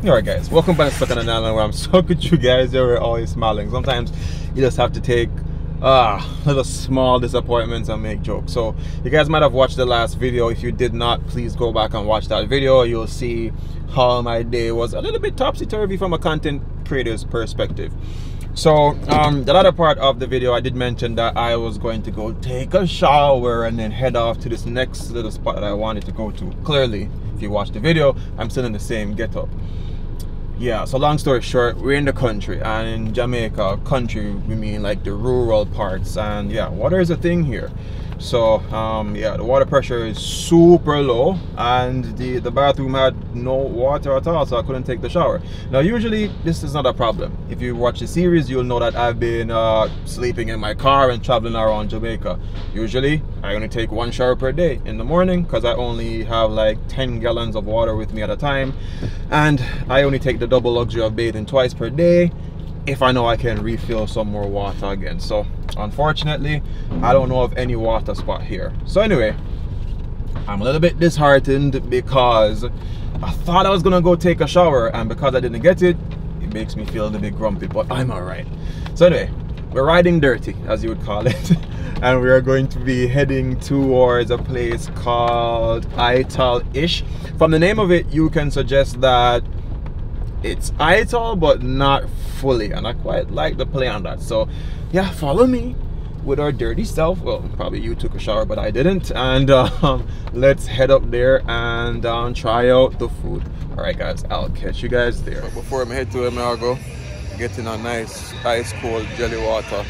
Alright guys, welcome back to Stuck on an Island where I'm stuck with you guys. You're always smiling. Sometimes you just have to take little small disappointments and make jokes. So you guys might have watched the last video. If you did not, please go back and watch that video. You'll see how my day was a little bit topsy-turvy from a content creator's perspective. So the latter part of the video I did mention that I was going to go take a shower and then head off to this next little spot that I wanted to go to. Clearly, if you watch the video, I'm still in the same getup. Yeah, so long story short, we're in the country, and in Jamaica country we mean like the rural parts, and yeah, water is a thing here. So yeah, the water pressure is super low, and the bathroom had no water at all, so I couldn't take the shower. Now usually this is not a problem. If you watch the series, you'll know that I've been sleeping in my car and traveling around Jamaica. Usually I only take one shower per day in the morning because I only have like 10 gallons of water with me at a time, and I only take the double luxury of bathing twice per day if I know I can refill some more water again. So unfortunately I don't know of any water spot here. So anyway, I'm a little bit disheartened because I thought I was gonna go take a shower, and because I didn't get it, it makes me feel a little bit grumpy, but I'm alright. So anyway, we're riding dirty, as you would call it, and we are going to be heading towards a place called Ital-ish. From the name of it, you can suggest that it's Ital, but not fully, and I quite like the play on that. So yeah, follow me with our dirty self. Well, probably you took a shower, but I didn't, and let's head up there and try out the food. All right guys, I'll catch you guys there. But before I head to it, I'll go getting a nice ice cold jelly water.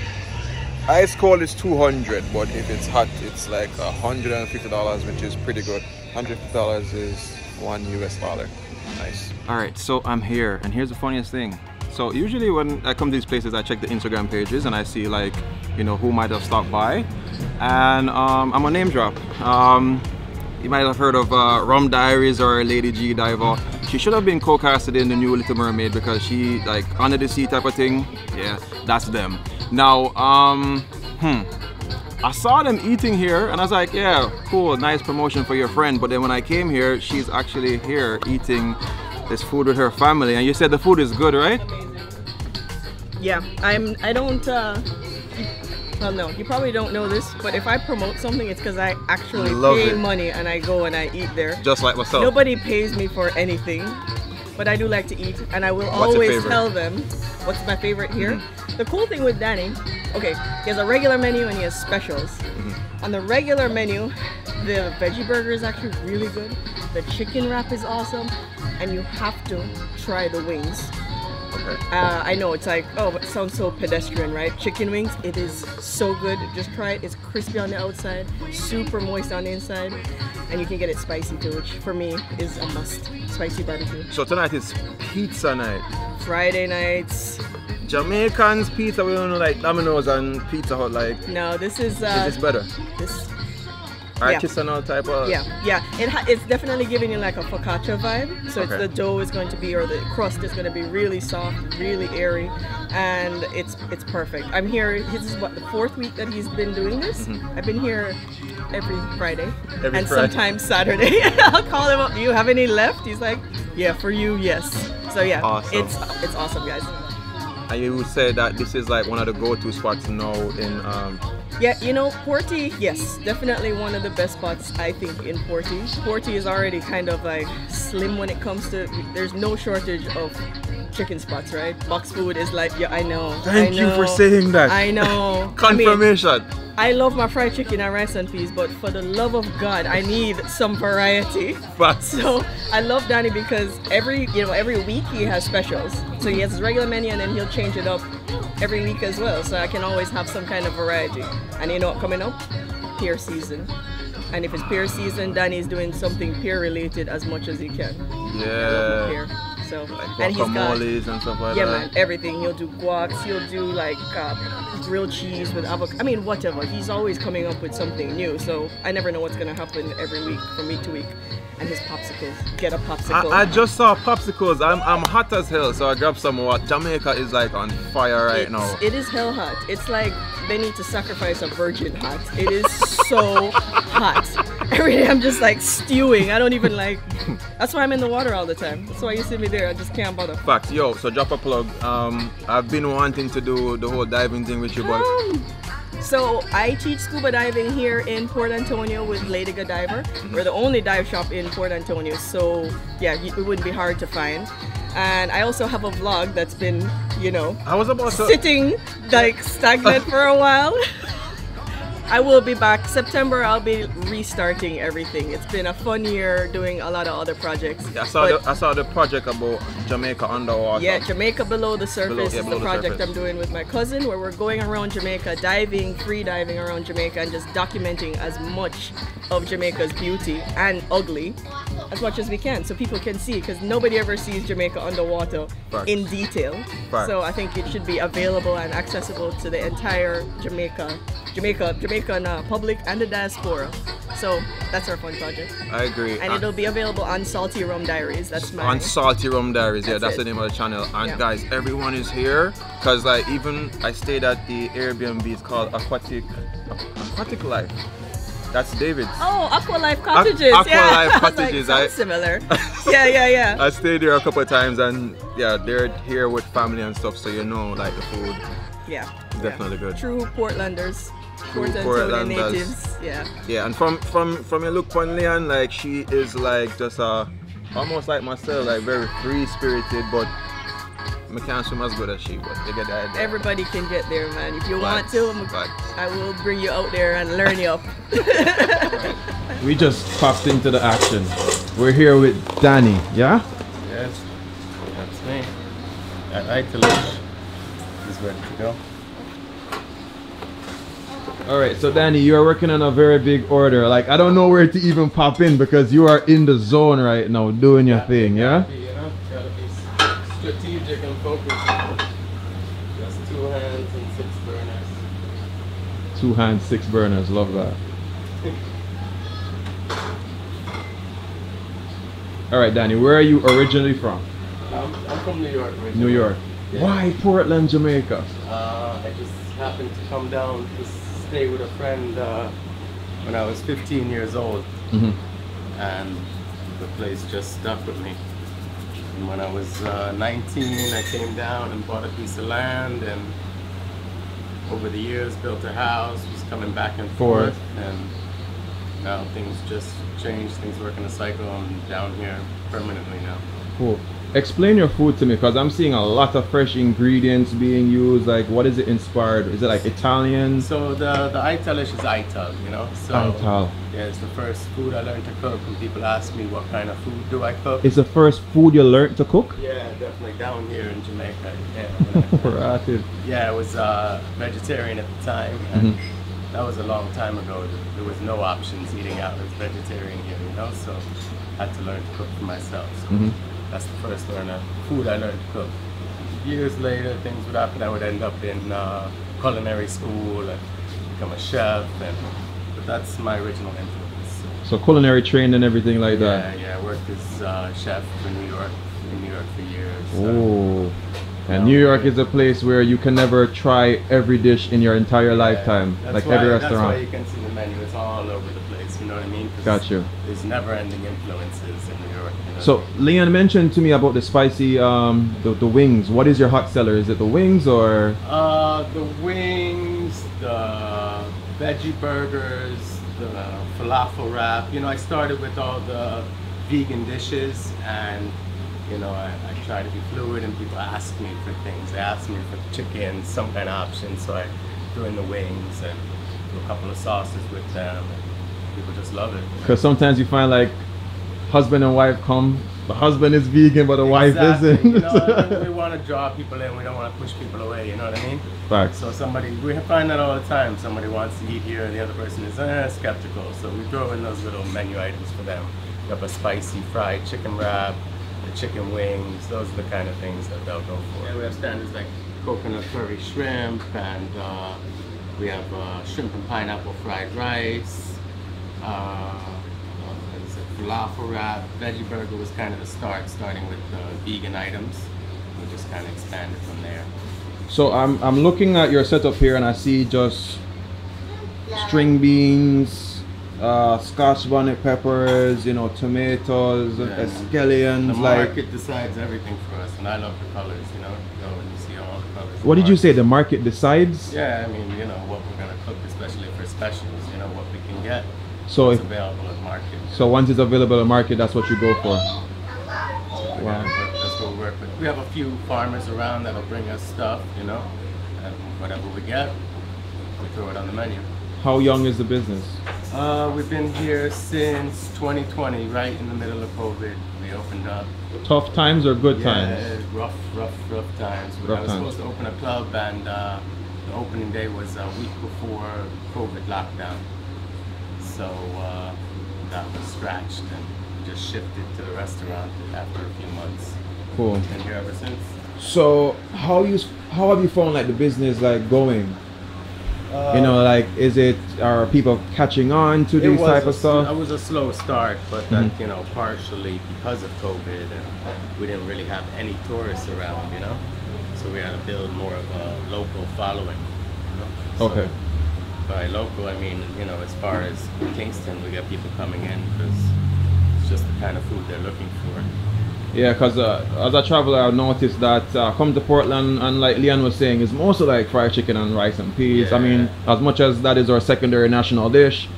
Ice cold is 200, but if it's hot it's like $150, which is pretty good. $150 is $1 US. Nice. All right, so I'm here, and here's the funniest thing. So usually when I come to these places, I check the Instagram pages and I see, like, you know, who might have stopped by, and I'm a name drop. You might have heard of Rum Diaries or Lady G Diver. She should have been co-casted in the new Little Mermaid because she, like, under the sea type of thing. Yeah, that's them. Now I saw them eating here and I was like, yeah, cool, nice promotion for your friend. But then when I came here, she's actually here eating this food with her family. And you said the food is good, right? Yeah, I don't, well no, you probably don't know this, but if I promote something, it's because I actually pay money and I go and I eat there. Just like myself. Nobody pays me for anything, but I do like to eat, and I will always tell them what's my favorite here. The cool thing with Danny, okay, he has a regular menu and he has specials. On the regular menu, the veggie burger is actually really good. The chicken wrap is awesome, and you have to try the wings. Okay. I know it's like, oh, it sounds so pedestrian, right? Chicken wings, it is so good. Just try it. It's crispy on the outside, super moist on the inside, and you can get it spicy too, which for me is a must. Spicy barbecue. So tonight is pizza night. Friday nights. Jamaicans pizza, we don't know, like Domino's and Pizza Hut, like. No, this is this better? This. Artisanal type of. Yeah. It's definitely giving you like a focaccia vibe. So the dough is going to be, or the crust is going to be really soft, really airy, and it's perfect. I'm here. This is what, the 4th week that he's been doing this. I've been here every Friday and sometimes Saturday. I'll call him up. Do you have any left? He's like, yeah, for you, yes. So yeah, awesome. It's awesome, guys. And you would say that this is like one of the go-to spots now in yeah, you know, Porty, yes, definitely one of the best spots, I think, in Porty. Porty is already kind of like slim when it comes to, there's no shortage of chicken spots, right? Box food is like, yeah, I know. Thank you for saying that. I know. Confirmation. I love my fried chicken and rice and peas, but for the love of God, I need some variety. So I love Danny because every week he has specials. So he has his regular menu and then he'll change it up every week as well. So I can always have some kind of variety. And you know what coming up? Pear season. And if it's pear season, Danny's doing something pear related as much as he can. Yeah. I love pear. So, like guacamoles and stuff like that. Yeah, man, everything. He'll do guacs, he'll do like grilled cheese with avocado. I mean, whatever. He's always coming up with something new. So I never know what's gonna happen every week from week to week. And his popsicles. Get a popsicle. I just saw popsicles. I'm hot as hell, so I grabbed some more. Jamaica is like on fire right now. It is hell hot. It's like they need to sacrifice a virgin hot. It is so hot. Every day I'm just like stewing. I don't even like. That's why I'm in the water all the time. That's why you see me there. I just can't bother. Facts, yo. So drop a plug. I've been wanting to do the whole diving thing with you, but. So I teach scuba diving here in Port Antonio with Lady Godiver. We're the only dive shop in Port Antonio, so yeah, it wouldn't be hard to find. And I also have a vlog that's been, you know, sitting like stagnant for a while. I will be back September. I'll be restarting everything. It's been a fun year doing a lot of other projects. I saw the project about Jamaica underwater. Yeah, Jamaica below the surface is the project I'm doing with my cousin, where we're going around Jamaica, diving, free diving around Jamaica, and just documenting as much of Jamaica's beauty and ugly as much as we can, so people can see, because nobody ever sees Jamaica underwater in detail. So I think it should be available and accessible to the entire Jamaican public and the diaspora. So that's our fun project. I agree. And it'll be available on Salty Rum Diaries. That's my... On Salty Rum Diaries, yeah, that's the name of the channel. And guys, everyone is here, because like even I stayed at the Airbnb. It's called Aquatic Life. That's David's. Oh, Aqua Life Cottages. Aqua Life Cottages. Like, similar. Yeah. I stayed there a couple of times, and yeah, they're here with family and stuff, so you know, like the food. Yeah. Definitely good. True Portlanders. Portland natives. Yeah. Yeah, and from your look upon Leon, like she is like just almost like myself, like very free spirited, but I can't swim as good as she, but you get the idea. Everybody can get there, man. If you want to, I will bring you out there and learn you up. We just popped into the action. We're here with Danny, yeah? Yes, that's me. At Ital is ready to go. Alright, so Danny, you're working on a very big order. Like, I don't know where to even pop in because you are in the zone right now doing your thing, yeah? Gotta be strategic and focused. Just 2 hands and 6 burners. 2 hands, 6 burners, love that. Alright, Danny, where are you originally from? I'm from New York originally. New York. Yeah. Why Portland, Jamaica? I just happened to come down to stay with a friend when I was 15 years old. And the place just stuck with me. And when I was 19, I came down and bought a piece of land, and over the years built a house, was coming back and forth, and now things just changed. Things work in a cycle. I'm down here permanently now. Cool. Explain your food to me, because I'm seeing a lot of fresh ingredients being used. Like, what is it inspired? Is it like Italian? So the Italish is Ital, you know. So Ital. Yeah, it's the first food I learned to cook. When people ask me what kind of food do I cook, it's the first food you learned to cook? Yeah, definitely down here in Jamaica. Yeah, yeah, I was vegetarian at the time, and that was a long time ago. There was no options eating out as vegetarian here, you know. So I had to learn to cook for myself. So that's the first food I learned to cook. Years later, things would happen. I would end up in culinary school and become a chef, but that's my original influence. So culinary trained and everything like that? Yeah, I worked as chef in New York for years. Oh, and New York is a place where you can never try every dish in your entire lifetime, like every restaurant. That's why you can see the menu, it's all over the place, you know what I mean? Got you. There's never-ending influences in New York. You know? So Leon mentioned to me about the spicy, the wings. What is your hot seller? Is it the wings or? The wings, the veggie burgers, the falafel wrap. You know, I started with all the vegan dishes, and you know, I try to be fluid, and people ask me for things. They ask me for chicken, some kind of option, so I throw in the wings and do a couple of sauces with them, and people just love it. Because sometimes you find like husband and wife come, the husband is vegan but the wife isn't. You know, we want to draw people in, we don't want to push people away, you know what I mean? Facts. So we find that all the time. Somebody wants to eat here and the other person is skeptical, so we throw in those little menu items for them. We have a spicy fried chicken wrap, the chicken wings, those are the kind of things that they'll go for. Yeah, we have standards like coconut curry shrimp, and we have shrimp and pineapple fried rice, falafel wrap. Veggie burger was kind of the start, starting with vegan items. We just kind of expanded from there. So I'm looking at your setup here, and I see just string beans, Scotch bonnet peppers, you know, tomatoes, scallions. The market decides everything for us, and I love the colors. You know, you go and you see all the colors. What did you say? The market decides? Yeah, I mean, you know what we're gonna cook, especially for specials. You know what we can get. So it's available at market. So once it's available at market, that's what you go for. Wow. That's what we work with. We have a few farmers around that'll bring us stuff, you know, and whatever we get, we throw it on the menu. How young is the business? We've been here since 2020, right in the middle of COVID. We opened up. Tough times or good times? Rough times. I was supposed to open a club, and the opening day was a week before COVID lockdown. So that was scratched and just shifted to the restaurant after a few months. Cool. Been here ever since. So how have you found like the business like going? You know, like are people catching on to these type of stuff? It was a slow start, but that, you know, partially because of COVID, and we didn't really have any tourists around, you know, so we had to build more of a local following. You know? So okay. By local, I mean, you know, as far as Kingston, we get people coming in because it's just the kind of food they're looking for. Yeah, because as a traveler, I've noticed that come to Portland, and like Leon was saying, it's mostly like fried chicken and rice and peas. Yeah. I mean, as much as that is our secondary national dish,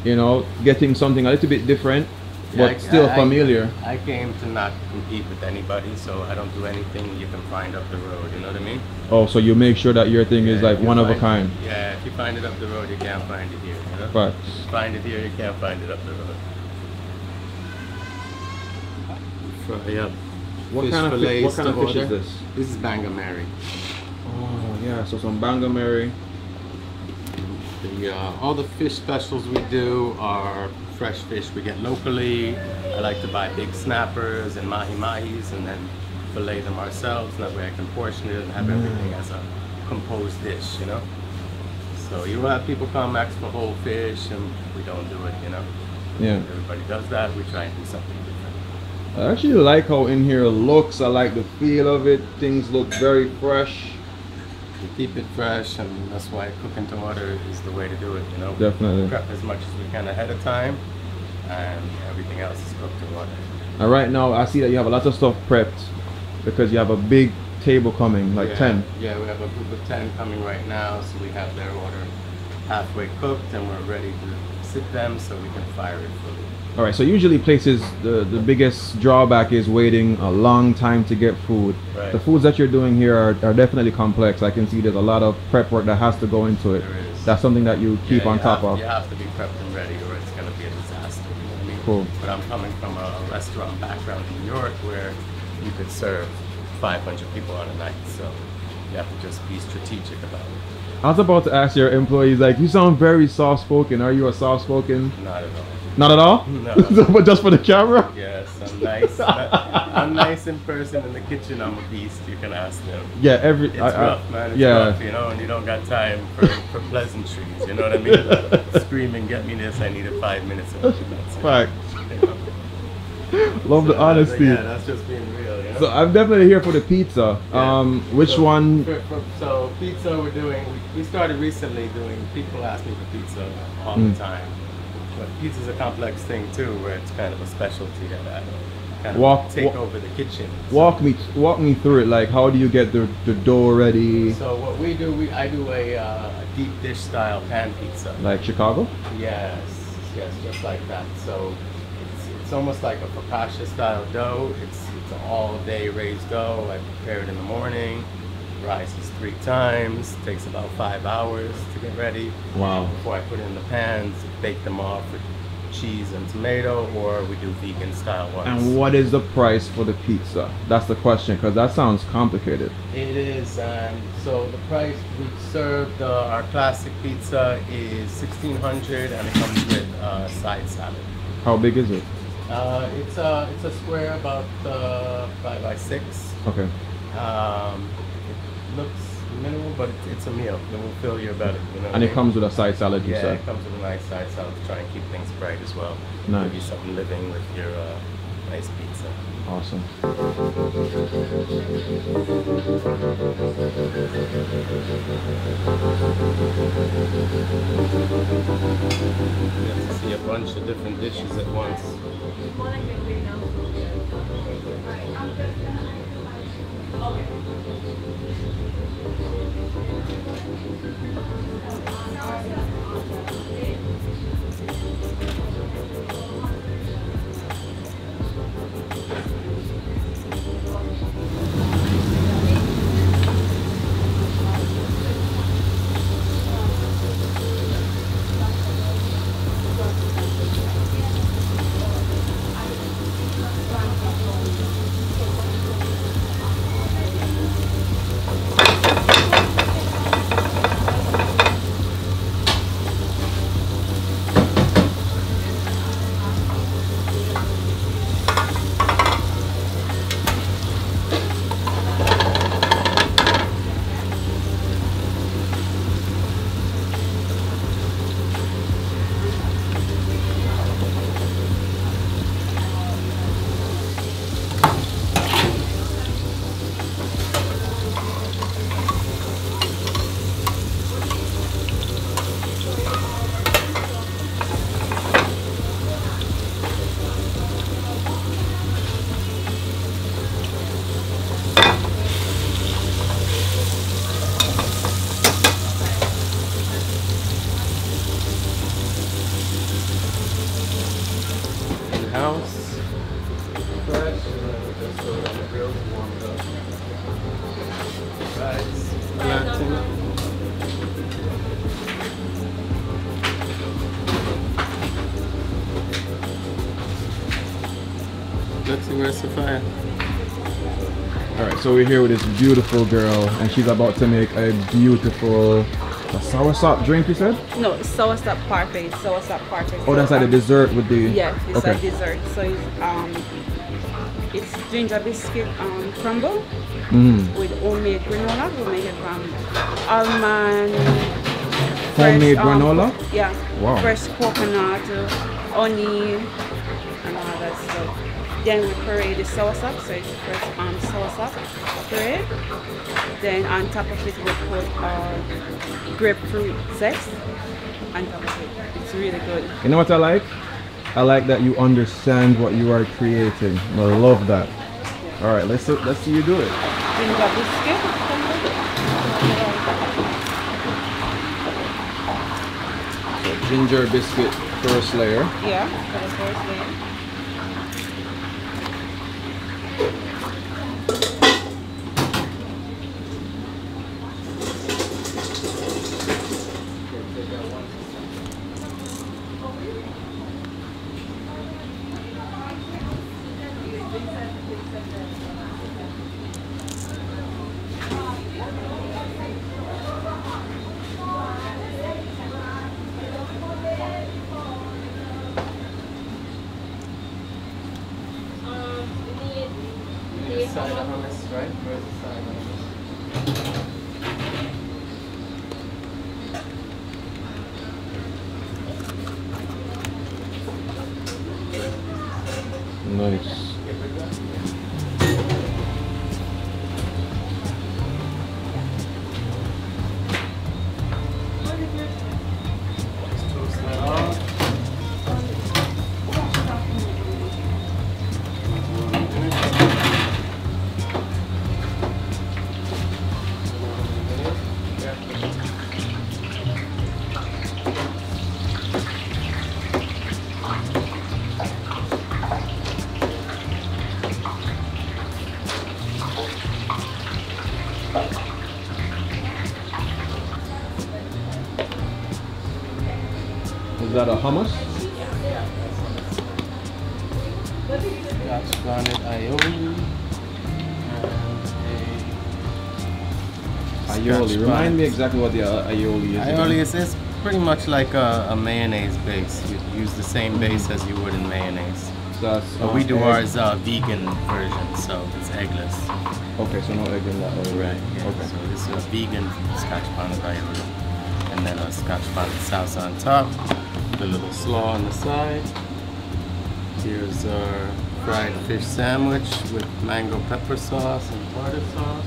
you know, getting something a little bit different, but still familiar. I came to not compete with anybody, so I don't do anything you can find up the road, you know what I mean? Oh, so you make sure that your thing is like one of a kind. Yeah, if you find it up the road, you can't find it here, you know? Right. If you find it here, you can't find it up the road. Yep. What kind of fish is this? This is bangamary. Oh yeah, so some bangamary. All the fish specials we do are fresh fish we get locally. I like to buy big snappers and mahi-mahis and then fillet them ourselves, and that way I can portion it and have everything as a composed dish, you know? So you will have people come ask for whole fish, and we don't do it, you know? Yeah. Everybody does that, we try and do something different. I actually like how in here looks. I like the feel of it. Things look very fresh. We keep it fresh, and that's why cooking to order is the way to do it, you know? Definitely. Prep as much as we can ahead of time, and everything else is cooked to order. And right now, I see that you have a lot of stuff prepped because you have a big table coming, like 10. Yeah, we have a group of 10 coming right now, so we have their order halfway cooked, and we're ready to sit them so we can fire it fully. All right, so usually places, the biggest drawback is waiting a long time to get food. Right. The foods that you're doing here are definitely complex. I can see there's a lot of prep work that has to go into it. There is. That's something that you keep on top of. You have to be prepped and ready, or it's going to be a disaster. You know what I mean? Cool. But I'm coming from a restaurant background in New York where you could serve 500 people on a night, so you have to just be strategic about it. I was about to ask your employees, like, you sound very soft-spoken. Are you a soft-spoken? Not at all. Not at all? No. But just for the camera? Yes, I'm nice. I'm nice in person. In the kitchen, I'm a beast. You can ask them. Yeah, it's rough, man. It's rough, you know, and you don't got time for pleasantries. You know what I mean? Screaming, get me this. I needed 5 minutes. Fact. Love the honesty. Yeah, that's just being real. You know? So I'm definitely here for the pizza. Yeah. Which one? So pizza we're doing. We started recently doing. People ask me for pizza all the time. But pizza's a complex thing too, where it's kind of a specialty that I kind of take over the kitchen. Walk me through it. Like, how do you get the dough ready? So what we do, I do a deep dish style pan pizza. Like Chicago? Yes, just like that. So it's almost like a focaccia style dough. It's an all day raised dough. I prepare it in the morning. Rises 3 times, takes about 5 hours to get ready. Wow. Before I put it in the pans, bake them off with cheese and tomato, or we do vegan style ones. And what is the price for the pizza? That's the question, because that sounds complicated. It is, and so the price we served, our classic pizza is $1,600, and it comes with side salad. How big is it? It's a square about 5 by 6. Okay. Looks minimal, but it's a meal. It will fill your belly. You know and it comes with a side salad, you said? Yeah, it comes with a nice side salad to try and keep things bright as well. Nice. Give you something living with your nice pizza. Awesome. You have to see a bunch of different dishes at once. House fresh, and then we just throw it on the grill to warm it up. Rice, plantain. Nothing recipe. Alright, so we're here with this beautiful girl, and she's about to make a beautiful soursop drink, you said? No, soursop parfait. Soursop parfait. Oh, that's like a dessert with the... Yeah, it's a dessert. So it's ginger biscuit crumble with homemade granola. We make it from almond. Homemade fresh, granola? Yeah. Wow. Fresh coconut, honey, and all that stuff. Then we puree the soursop, so it's fresh soursop puree. Then on top of it we put grapefruit zest on top of it. It's really good. You know what I like? I like that you understand what you are creating. I love that. All right, let's see you do it. Ginger biscuit. So ginger biscuit first layer. Yeah, for the first layer. Side of hummus, right? Where's the side of hummus? Nice. Toast that off. Is that a hummus? Scotch bonnet aioli. Aioli. Remind me exactly what the aioli is. Aioli is pretty much like a mayonnaise base. You use the same base as you would in mayonnaise. That's, But we do ours vegan version, so it's eggless. Okay, so no egg in that oil. Right. Yeah. Okay. So this is a vegan Scotch bonnet aioli, and then a Scotch bonnet sauce on top. A little slaw on the side. Here's our fried fish sandwich with mango pepper sauce and tartar sauce.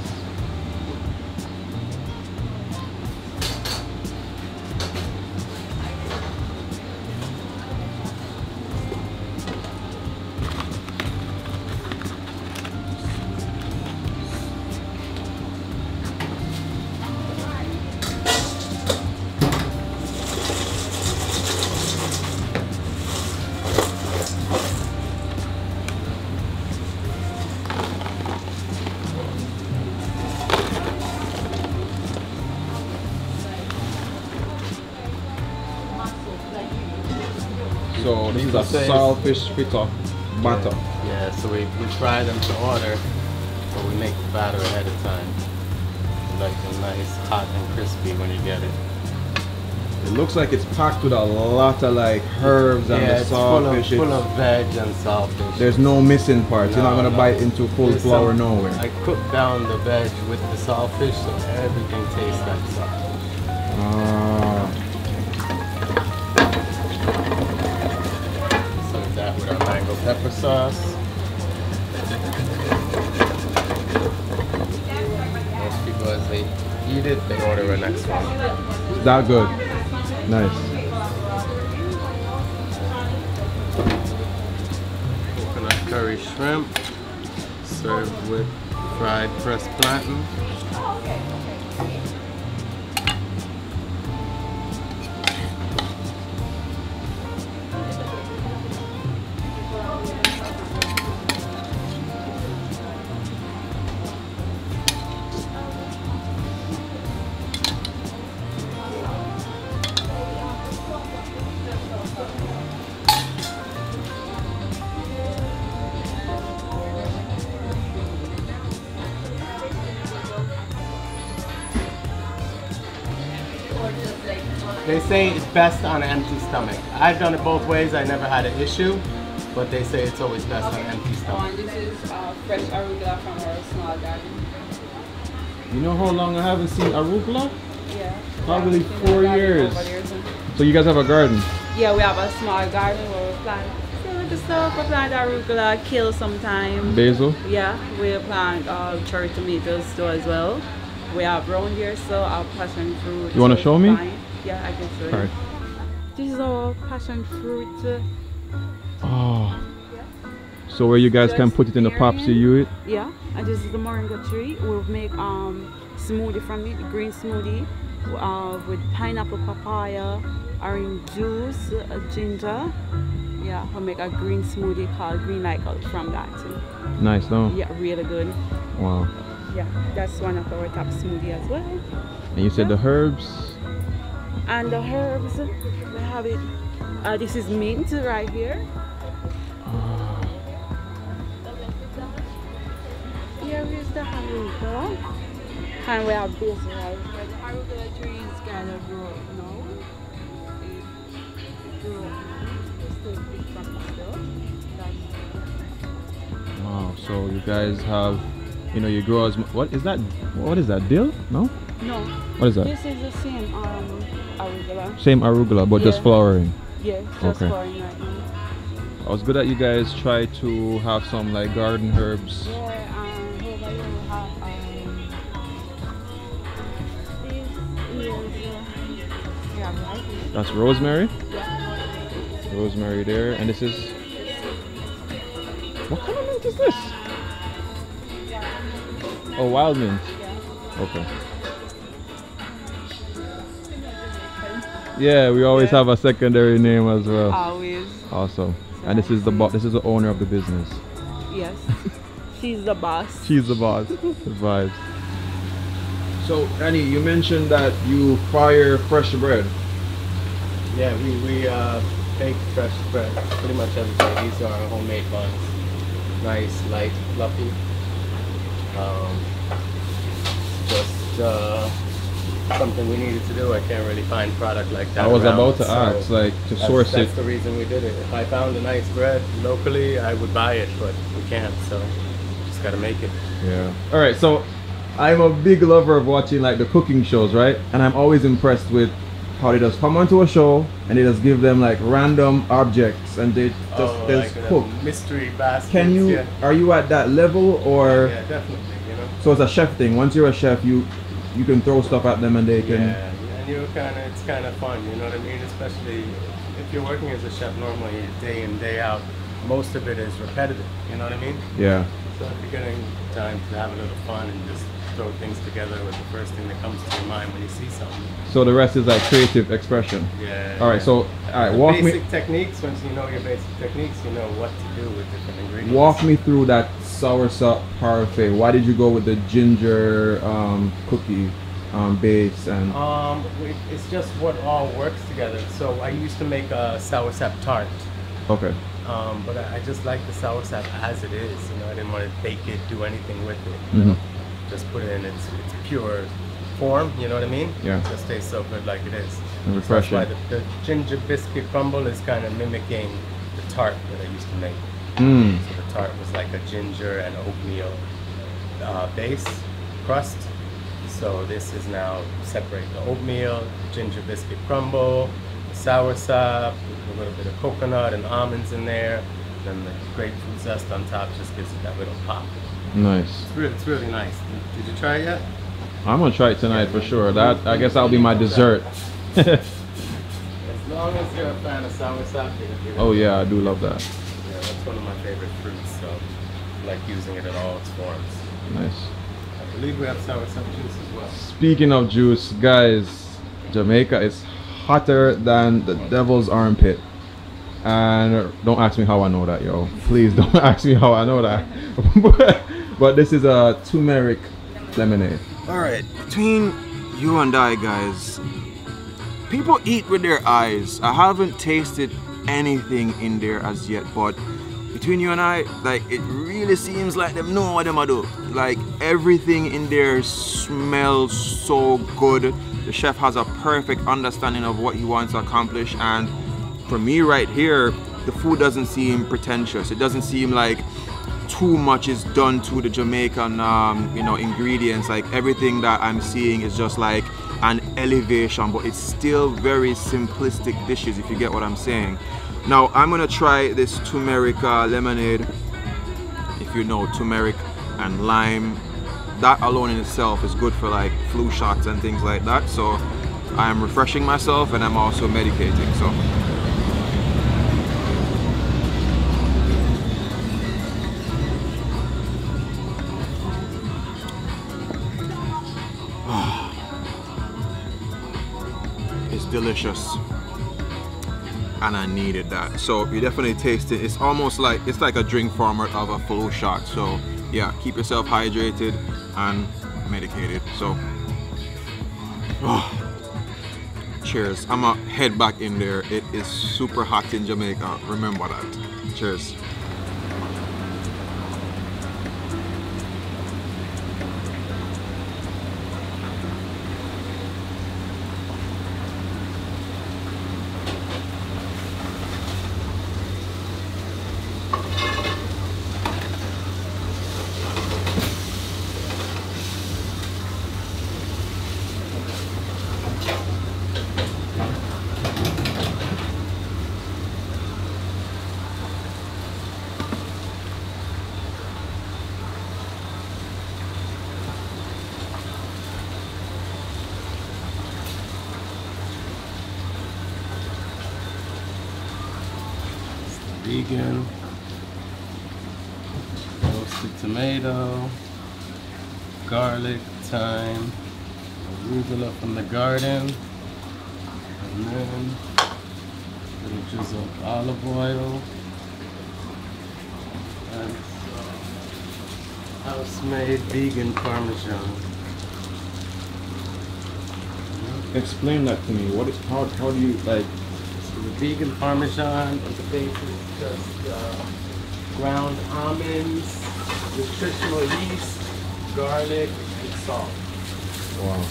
These are saltfish fritter batter. Yeah, so we fry them to order, but we make the batter ahead of time. Like them nice, hot and crispy when you get it. It looks like it's packed with a lot of like herbs and the saltfish. Full of veg and saltfish. There's no missing parts. You're not gonna bite into full flour nowhere. I cook down the veg with the saltfish, so everything tastes like saltfish. Serve that with our mango pepper sauce. Most people, as they eat it, they order the next one. Is that good? Nice. Coconut curry shrimp, served with fried pressed plantain. They say it's best on an empty stomach. I've done it both ways. I never had an issue, but they say it's always best on an empty stomach. This is fresh arugula from our small garden. You know how long I haven't seen arugula? Yeah. Probably 4 years. So you guys have a garden? Yeah, we have a small garden where we plant the stuff. We plant arugula, kale sometimes. Basil? Yeah, we plant cherry tomatoes too as well. We have round here, so our passion fruit. You want to show me? Yeah, I can show you. All right. This is our passion fruit. Oh. So where you guys can put it in the pops you eat? Yeah, and this is the moringa tree. We'll make smoothie from it, green smoothie with pineapple, papaya, orange juice, ginger. Yeah, we'll make a green smoothie called green light from that too. Nice, no? Yeah, really good. Wow. Yeah, that's one of our top smoothie as well. And you said the herbs? And the herbs, we have it. This is mint right here. Here is the arugula. And we have this right. The arugula tree is kind of grow now. It grows. It's still big from the stuff. Wow, so you guys have, you know, you grow as what is that? What is that? Dill? No? No. What is that? This is the same arugula. Same arugula, but just flowering. Yeah, just flowering right now. It was good that you guys try to have some like garden herbs. Yeah, over here we have That's rosemary. Yeah. Rosemary there, and this is. What kind of mint is this? Oh, wild mint. Yeah. Okay. Yeah, we always have a secondary name as well. Always. Awesome. And this is the owner of the business. Yes. She's the boss. She's the boss. The vibes. So, Annie, you mentioned that you fire fresh bread. Yeah, we bake fresh bread pretty much every day. These are our homemade buns. Nice, light, fluffy. Just something we needed to do. I can't really find product like that. I was around, about to ask, like, to source it. That's the reason we did it. If I found a nice bread locally, I would buy it, but we can't, so just gotta make it. Yeah. All right, so I'm a big lover of watching like the cooking shows, right? And I'm always impressed with how they just come onto a show and they just give them like random objects and they just cook. Mystery baskets. Can you? Yeah. Are you at that level or? Yeah, definitely. You know. So it's a chef thing. Once you're a chef, you can throw stuff at them and they can. Yeah, and it's kind of fun. You know what I mean? Especially if you're working as a chef normally, day in day out, most of it is repetitive. You know what I mean? Yeah. So if you're getting time to have a little fun and just throw things together with the first thing that comes to your mind when you see something. So the rest is like creative expression. Yeah. All right. So walk me. Basic techniques. Once you know your basic techniques, you know what to do with different ingredients. Walk me through that soursop parfait. Why did you go with the ginger cookie base and? It's just what all works together. So I used to make a soursop tart. Okay. But I just like the soursop as it is. You know, I didn't want to bake it, do anything with it. Mm-hmm. Just put it in its pure form. You know what I mean? Yeah. It just tastes so good like it is. And refreshing. So that's why the ginger biscuit crumble is kind of mimicking the tart that I used to make. Mm. So the tart was like a ginger and oatmeal base crust. So this is now separate the oatmeal, ginger biscuit crumble, the soursop, a little bit of coconut and almonds in there. Then the grapefruit zest on top just gives it that little pop. Nice. It's really nice. Did you try it yet? I'm gonna try it tonight for sure. That I guess that'll be my dessert. As long as you're a fan of soursop, you can give it. Oh yeah, I do love that. Yeah, that's one of my favorite fruits. So I like using it in all its forms. Nice. I believe we have soursop juice as well. Speaking of juice, guys, Jamaica is hotter than the devil's armpit. And don't ask me how I know that, yo. Please don't ask me how I know that. But this is a turmeric lemonade. Alright, between you and I, guys, people eat with their eyes. I haven't tasted anything in there as yet, but between you and I, like, it really seems like them know what them are do. Like, everything in there smells so good. The chef has a perfect understanding of what he wants to accomplish, and for me right here, the food doesn't seem pretentious. It doesn't seem like too much is done to the Jamaican you know, ingredients. Like, everything that I'm seeing is just like an elevation, but it's still very simplistic dishes, if you get what I'm saying. Now I'm gonna try this turmeric lemonade. If you know, turmeric and lime, that alone in itself is good for like flu shots and things like that. So I'm refreshing myself and I'm also medicating. So it's delicious, and I needed that. So you definitely taste it. It's almost like, it's like a drink format of a flu shot. So yeah, keep yourself hydrated and medicated. So cheers. I'm gonna head back in there. It is super hot in Jamaica, remember that. Cheers. Vegan, roasted tomato, garlic, thyme, arugula from the garden, and then a little drizzle of olive oil, and house-made vegan Parmesan. Explain that to me. What is, how do you like? So the vegan Parmesan is the base is just ground almonds, nutritional yeast, garlic, and salt. Wow.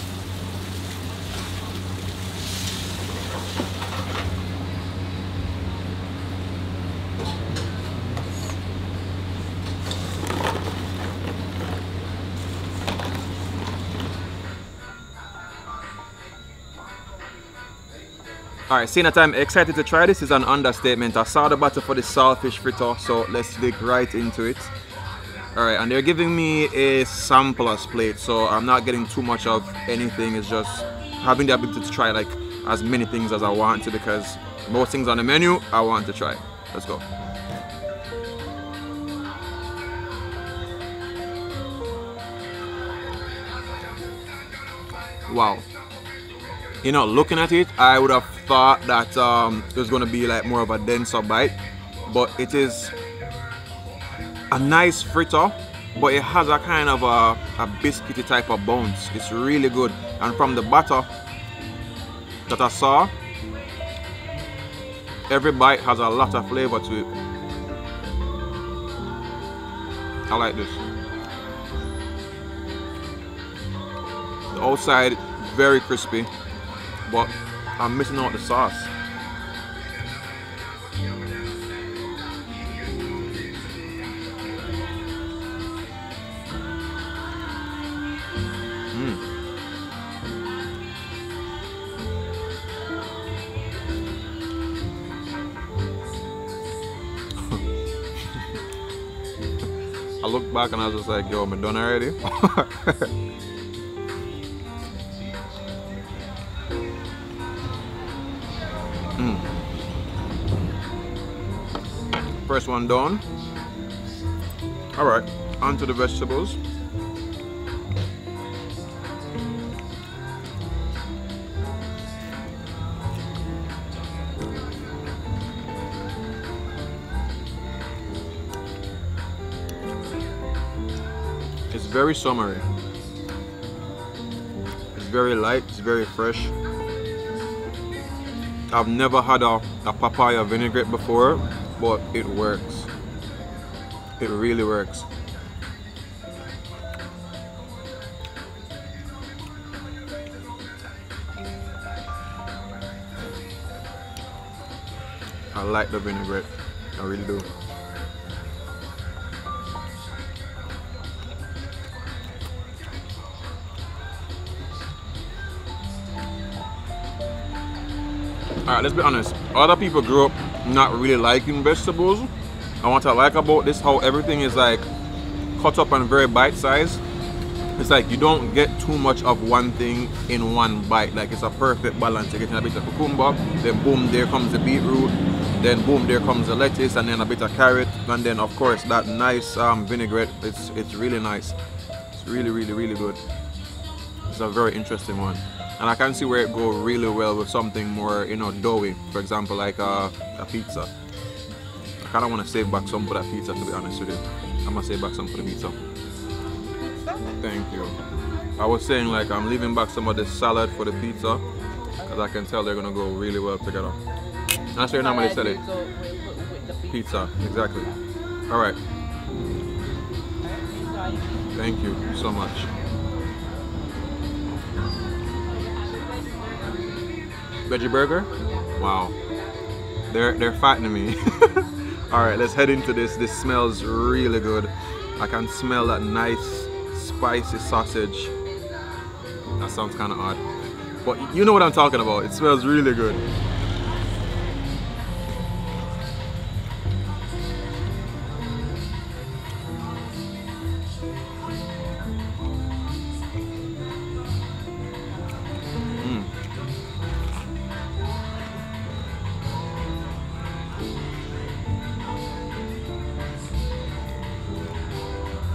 Alright, seeing that I'm excited to try this is an understatement. I saw the batter for the saltfish fritter, so let's dig right into it. Alright, and they're giving me a sampler's plate, so I'm not getting too much of anything. It's just having the ability to try like as many things as I want to, because most things on the menu I want to try. Let's go. Wow. You know, looking at it, I would have thought that it was going to be like more of a denser bite, but it is a nice fritter, but it has a kind of a biscuity type of bounce. It's really good, and from the batter that I saw, Every bite has a lot of flavor to it. I like this. The outside very crispy, but I'm missing out the sauce. I looked back and I was just like, yo, I'm done already. First one done. All right, on to the vegetables. It's very summery. It's very light, it's very fresh. I've never had a papaya vinaigrette before, but it works. It really works. I like the vinaigrette, I really do. Alright, let's be honest. Other people grew up not really liking vegetables. And what I like about this, how everything is like cut up and very bite-sized. It's like you don't get too much of one thing in one bite. Like it's a perfect balance. You're getting a bit of cucumber, then boom, there comes the beetroot, then boom, there comes the lettuce, and then a bit of carrot, and then of course that nice vinaigrette. It's really nice. It's really, really, really good. It's a very interesting one. And I can see where it goes really well with something more, you know, doughy. For example, like a pizza. I kind of want to save back some for that pizza, to be honest with you. I'm going to save back some for the pizza. Thank you. I was saying like I'm leaving back some of this salad for the pizza, because I can tell they're going to go really well together. And that's where you normally sell it. Pizza, exactly. Alright. Thank you so much. Veggie burger? Wow. They're fattening me. Alright, let's head into this. This smells really good. I can smell that nice spicy sausage. That sounds kind of odd. But you know what I'm talking about. It smells really good.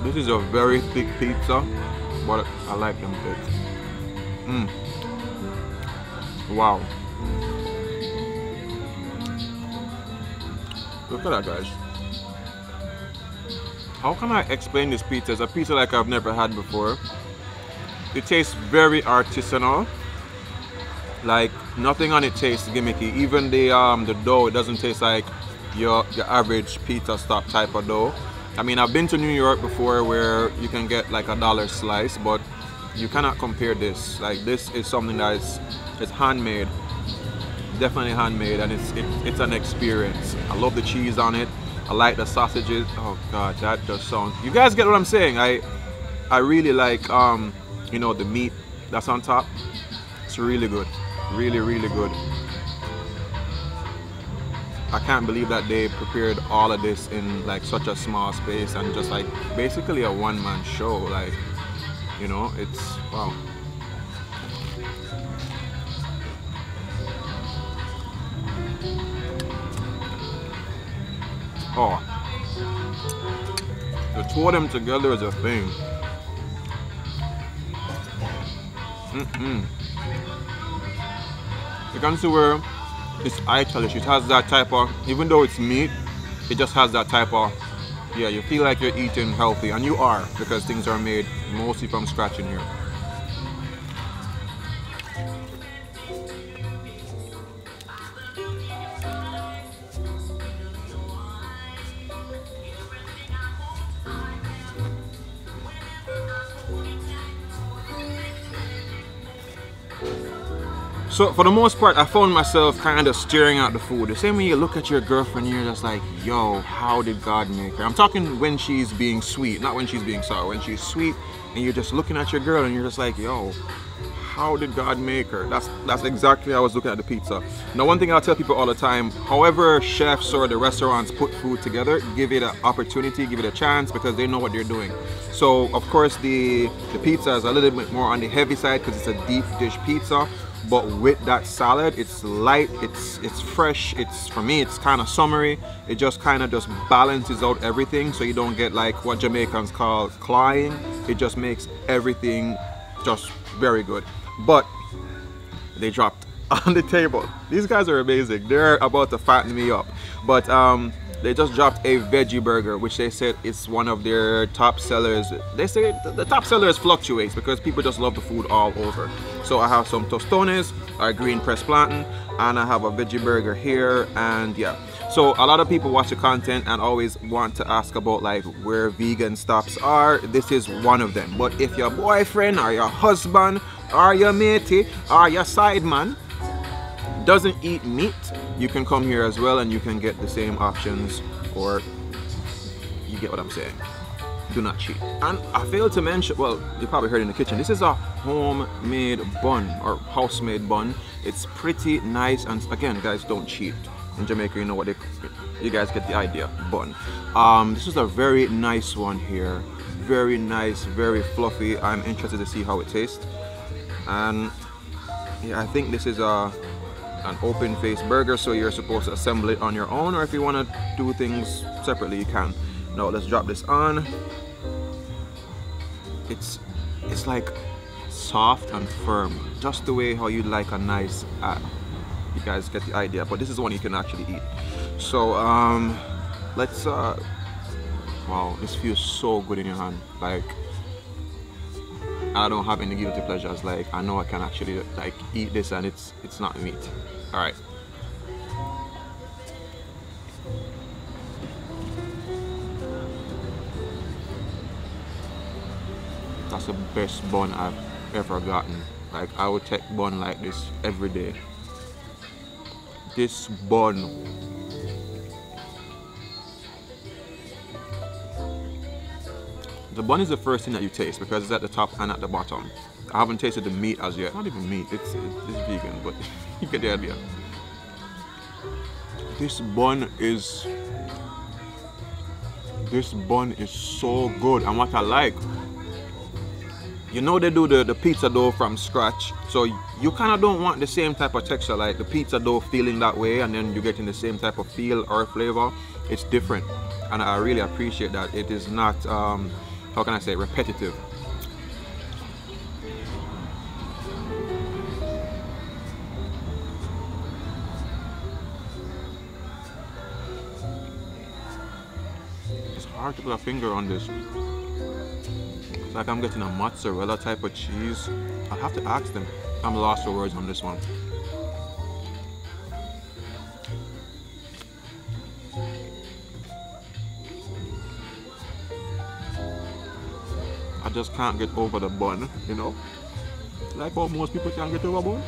This is a very thick pizza, but I like them thick. Wow. Look at that, guys. How can I explain this pizza? It's a pizza like I've never had before. It tastes very artisanal. Like nothing on it tastes gimmicky. Even the dough, it doesn't taste like your average pizza stop type of dough. I mean, I've been to New York before where you can get like $1 slice, but you cannot compare this. Like this is something that it's handmade, definitely handmade, and it's an experience. I love the cheese on it. I like the sausages. Oh God, that just sounds. You guys get what I'm saying? I really like you know, the meat that's on top. It's really good, really, really good. I can't believe that they prepared all of this in like such a small space and just like basically a one-man show. Like, you know, it's wow. Oh, the two of them together is a thing. You can see where it's Italish. It has that type of, even though it's meat, it just has that type of, yeah, you feel like you're eating healthy, and you are, because things are made mostly from scratch in here. So for the most part, I found myself kind of staring at the food. The same way you look at your girlfriend, you're just like, yo, how did God make her? I'm talking when she's being sweet, not when she's being sour. When she's sweet and you're just looking at your girl and you're just like, yo, how did God make her? That's exactly how I was looking at the pizza. Now, one thing I'll tell people all the time, however chefs or the restaurants put food together, give it an opportunity, give it a chance, because they know what they're doing. So of course the pizza is a little bit more on the heavy side because it's a deep dish pizza. But with that salad, it's light, it's fresh, for me it's kind of summery. It just kind of just balances out everything, so you don't get like what Jamaicans call cloying. It just makes everything just very good. But they dropped on the table. These guys are amazing. They're about to fatten me up. But they just dropped a veggie burger, which they said is one of their top sellers. They say the top sellers fluctuates because people just love the food all over. So I have some tostones, a green pressed plantain, and I have a veggie burger here, and yeah. So a lot of people watch the content and always want to ask about like where vegan stops are. This is one of them. But if your boyfriend or your husband or your matey or your side man doesn't eat meat, you can come here as well and you can get the same options, or you get what I'm saying. Do not cheat. And I failed to mention, well, you probably heard in the kitchen, this is a homemade bun or house-made bun. It's pretty nice, and again, guys, don't cheat. In Jamaica, you know what you guys get the idea. Bun. This is a very nice one here. Very nice, very fluffy. I'm interested to see how it tastes. And yeah, I think this is an open face burger, so you're supposed to assemble it on your own, or if you want to do things separately, you can. Now let's drop this on. It's like soft and firm, just the way how you like a nice you guys get the idea, but this is the one you can actually eat. So let's wow, this feels so good in your hand. Like, I don't have any guilty pleasures. Like, I know I can actually like eat this and it's not meat. All right. That's the best bun I've ever gotten. Like, I would take bun like this every day. This bun, the bun is the first thing that you taste because it's at the top and at the bottom. I haven't tasted the meat as yet. Not even meat, it's vegan, but you get the idea. This bun is so good, and what I like, you know, they do the pizza dough from scratch, so you kind of don't want the same type of texture, like the pizza dough feeling that way, and then you're getting the same type of feel or flavor. It's different, and I really appreciate that. It is not, how can I say, repetitive. It's hard to put a finger on this. Like I'm getting a mozzarella type of cheese. I'll have to ask them. I'm lost for words on this one. I just can't get over the bun, you know? Like how most people can't get over a bun.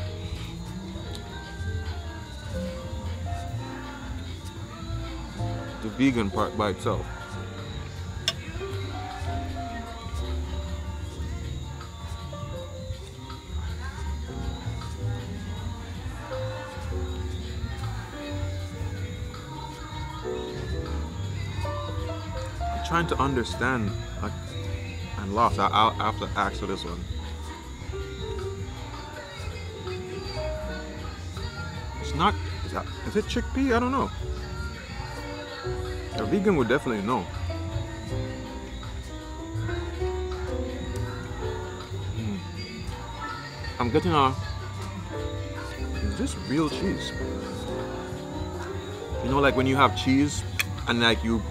The vegan part by itself. Trying to understand, like, I'm lost. I'll have to ask for this one. It's not, is it chickpea? I don't know. A vegan would definitely know. I'm getting is this real cheese? You know, like when you have cheese and like you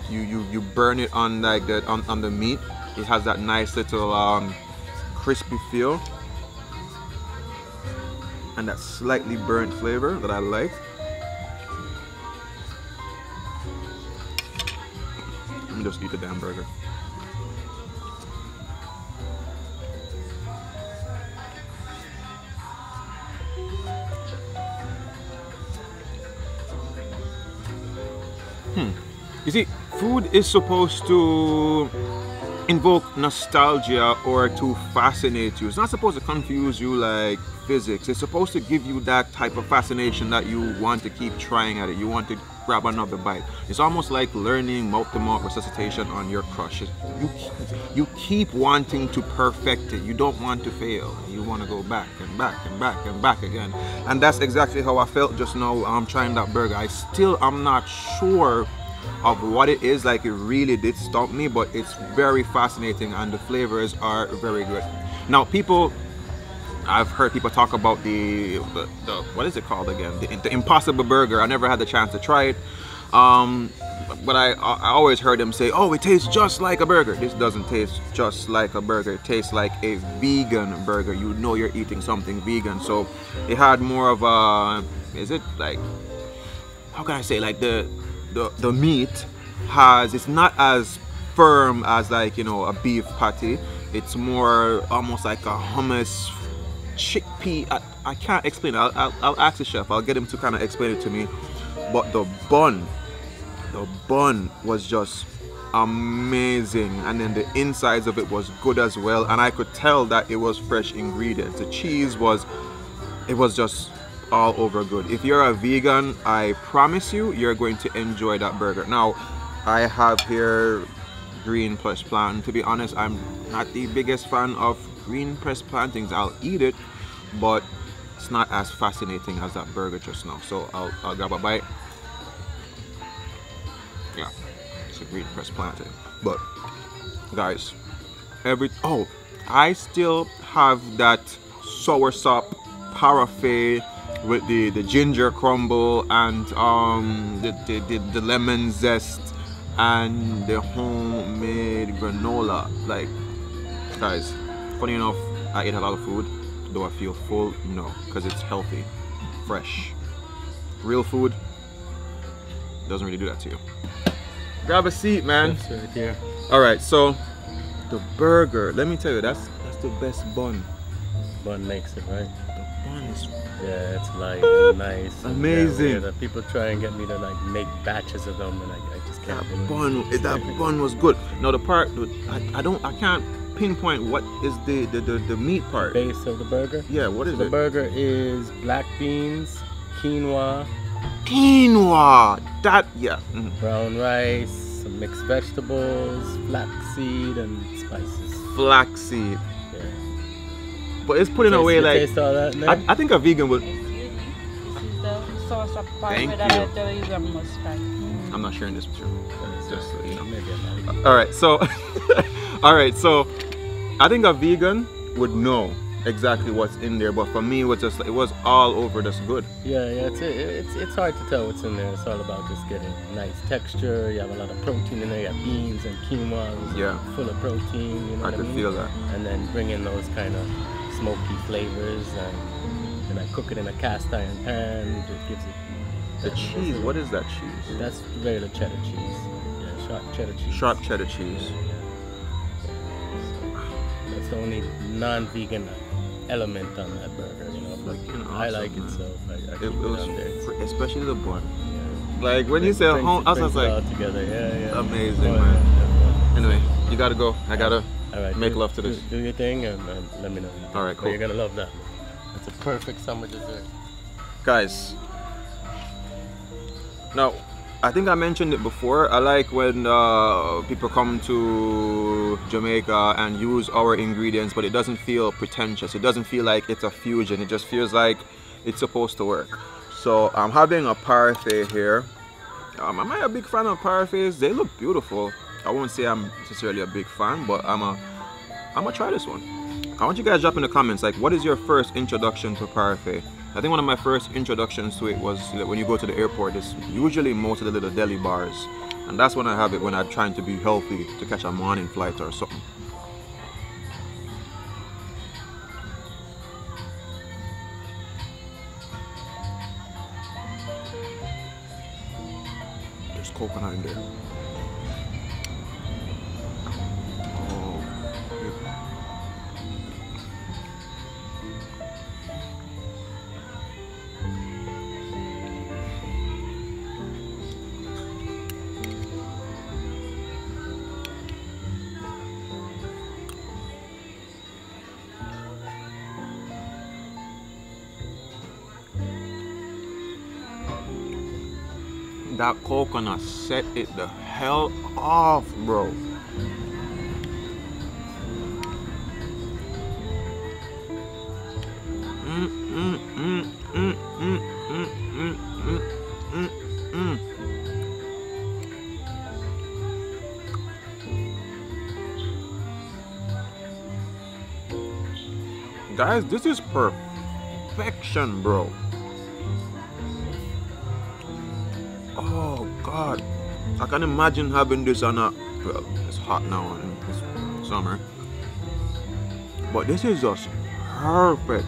burn it on like the on the meat, it has that nice little crispy feel and that slightly burnt flavor that I like. Let me just eat the damn burger. You see, food is supposed to invoke nostalgia or to fascinate you. It's not supposed to confuse you like physics. It's supposed to give you that type of fascination that you want to keep trying at it. You want to grab another bite. It's almost like learning mouth-to-mouth resuscitation on your crush. You keep wanting to perfect it. You don't want to fail. You want to go back and back and back and back again. And that's exactly how I felt just now. I'm trying that burger. I'm not sure of what it is. Like, it really did stump me, but it's very fascinating and the flavors are very good. Now, I've heard people talk about the what is it called again? The Impossible Burger. I never had the chance to try it, but I always heard them say, "Oh, it tastes just like a burger." This doesn't taste just like a burger. It tastes like a vegan burger. You know you're eating something vegan. So it had more of a, is it like, how can I say, like the meat it's not as firm as, like, you know, a beef patty. It's more almost like a hummus chickpea. I can't explain it. I'll ask the chef. I'll get him to kind of explain it to me. But the bun was just amazing, and then the insides of it was good as well, and I could tell that it was fresh ingredients. The cheese was just all over good. If you're a vegan, I promise you're going to enjoy that burger. Now, I have here green plus plantain. To be honest, I'm not the biggest fan of green press plantains. I'll eat it, but it's not as fascinating as that burger just now. So I'll grab a bite. Yeah, it's a green press plantain. But guys, I still have that soursop parfait with the ginger crumble and the lemon zest and the homemade granola. Like, guys, funny enough, I eat a lot of food. Do I feel full? No, because it's healthy, fresh, real food. Doesn't really do that to you. Grab a seat, man. That's right here. All right, so the burger. Let me tell you, that's the best bun. Bun makes it, right? The bun is, yeah, it's light and nice. Amazing. And, that people try and get me to like make batches of them, and I just can't. That bun was good. Now the part I can't pinpoint what is the meat part. The base of the burger. Yeah, what is it? The burger is black beans, quinoa. Quinoa. That, yeah. Brown rice, some mixed vegetables, flaxseed, and spices. Flaxseed. Yeah. But it's put in a way like, taste all that, I think a vegan would. This is the sauce of Thank parfait that you. I tell you the most right. I'm not sharing this with you. Just so you know. Maybe I'm not. All right, so I think a vegan would know exactly what's in there, but for me, it was all over just good. Yeah, it's hard to tell what's in there. It's all about just getting nice texture. You have a lot of protein in there. You have beans and quinoa. Yeah. Full of protein. You know I what I could mean? feel that. And then bring in those kind of smoky flavors, and I cook it in a cast iron pan. It gives it. The cheese. What is that cheese? That's regular cheddar cheese. Yeah, sharp cheddar cheese. Sharp cheddar cheese. That's the only non-vegan element on that burger, you know. But Freaking I awesome, like man. it, so I keep It was, on there. especially the bun. Yeah. Like when you say home, I was Brings it like, all together. Yeah. amazing, Oh, man. yeah. Anyway, you gotta go. I gotta All right, make love to this. Do your thing and let me know. All right, But cool. you're gonna love that. It's a perfect summer dessert. Guys, now I think I mentioned it before. I like when people come to Jamaica and use our ingredients, but it doesn't feel pretentious. It doesn't feel like it's a fusion. It just feels like it's supposed to work. So I'm having a parfait here. Am I a big fan of parfaits? They look beautiful. I won't say I'm necessarily a big fan, but I'm gonna try this one. I want you guys to drop in the comments, like, what is your first introduction to parfait? I think one of my first introductions to it was when you go to the airport. It's usually most of the little deli bars, and that's when I have it when I'm trying to be healthy to catch a morning flight or something. There's coconut in there. Oh, That coconut set it the hell off, bro. Guys, this is perfection, bro. Oh God, I can imagine having this on a, well, it's hot now and it's summer, but this is just perfect.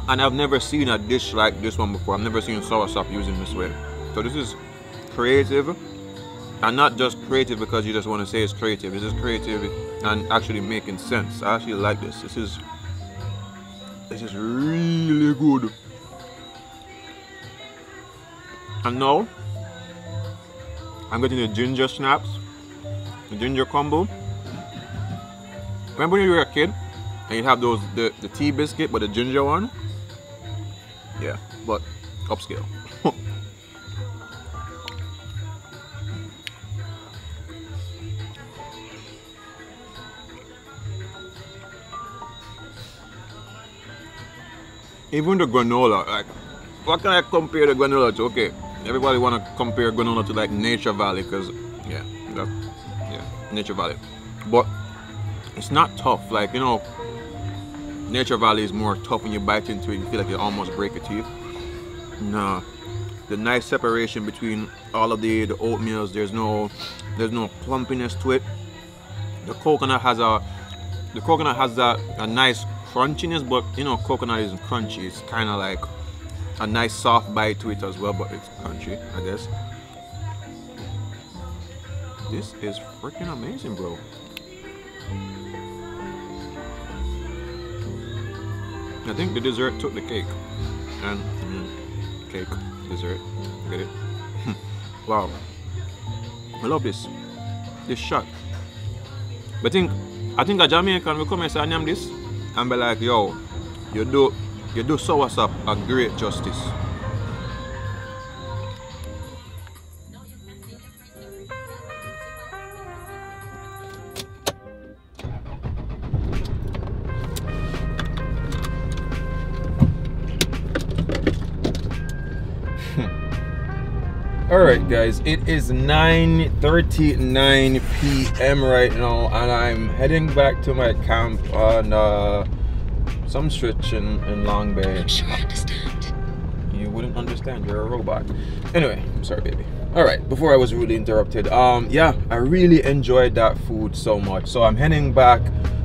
And I've never seen a dish like this one before. I've never seen soursop using this way. So this is creative, and not just creative because you just want to say it's creative. This is creative and actually making sense. I actually like this. This is really good. And now I'm getting the ginger snaps, the ginger combo. Remember when you were a kid and you'd have those the tea biscuit but the ginger one? Yeah, but upscale. Even the granola, like, what can I compare the granola to? Okay, everybody want to compare granola to like Nature Valley, because yeah, Nature Valley, but it's not tough. Like, you know, Nature Valley is more tough. When you bite into it, you feel like you almost break your teeth. Nah, the nice separation between all of the oatmeals. There's no plumpiness to it. The coconut has a nice crunchiness, but you know, coconut isn't crunchy. It's kind of like a nice soft bite to it as well, but it's crunchy, I guess. This is freaking amazing, bro. I think the dessert took the cake. And cake, dessert, get it? Wow, I love this shot. But I think a Jamaican will come and say, I name this and be like, yo, you do soursop a great justice. Alright guys, it is 9:39 p.m. right now, and I'm heading back to my camp on some stretch in Long Bay. I'm sure I understand. You wouldn't understand, you're a robot. Anyway, I'm sorry baby. Alright, before I was rudely interrupted, yeah, I really enjoyed that food so much. So I'm heading back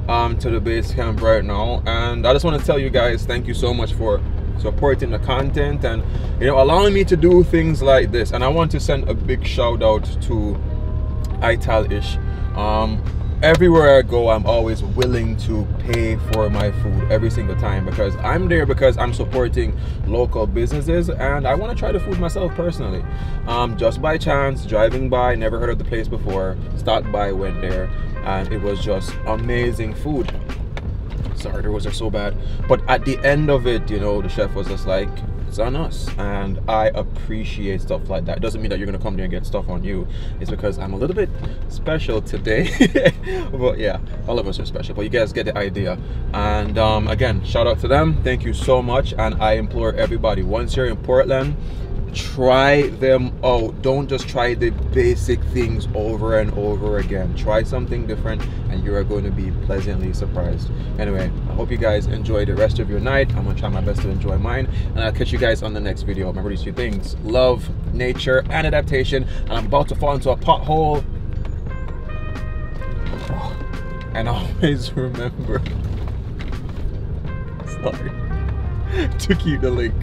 to the base camp right now, and I just want to tell you guys thank you so much for supporting the content and, you know, allowing me to do things like this. And I want to send a big shout out to Ital-ish. Everywhere I go, I'm always willing to pay for my food every single time, because I'm there because I'm supporting local businesses and I want to try the food myself personally. Just by chance, driving by, never heard of the place before, stopped by, went there, and it was just amazing food. Sorry, the roads are so bad, but at the end of it, you know, the chef was just like, it's on us, and I appreciate stuff like that. It doesn't mean that you're gonna come there and get stuff on you. It's because I'm a little bit special today. But yeah, all of us are special, but you guys get the idea. And again, shout out to them, thank you so much. And I implore everybody, once you're in Portland, try them out. Don't just try the basic things over and over again. Try something different and you are going to be pleasantly surprised. Anyway, I hope you guys enjoy the rest of your night. I'm gonna try my best to enjoy mine, and I'll catch you guys on the next video. Remember these two things: love, nature, and adaptation. And I'm about to fall into a pothole, and always remember, sorry, to keep the link.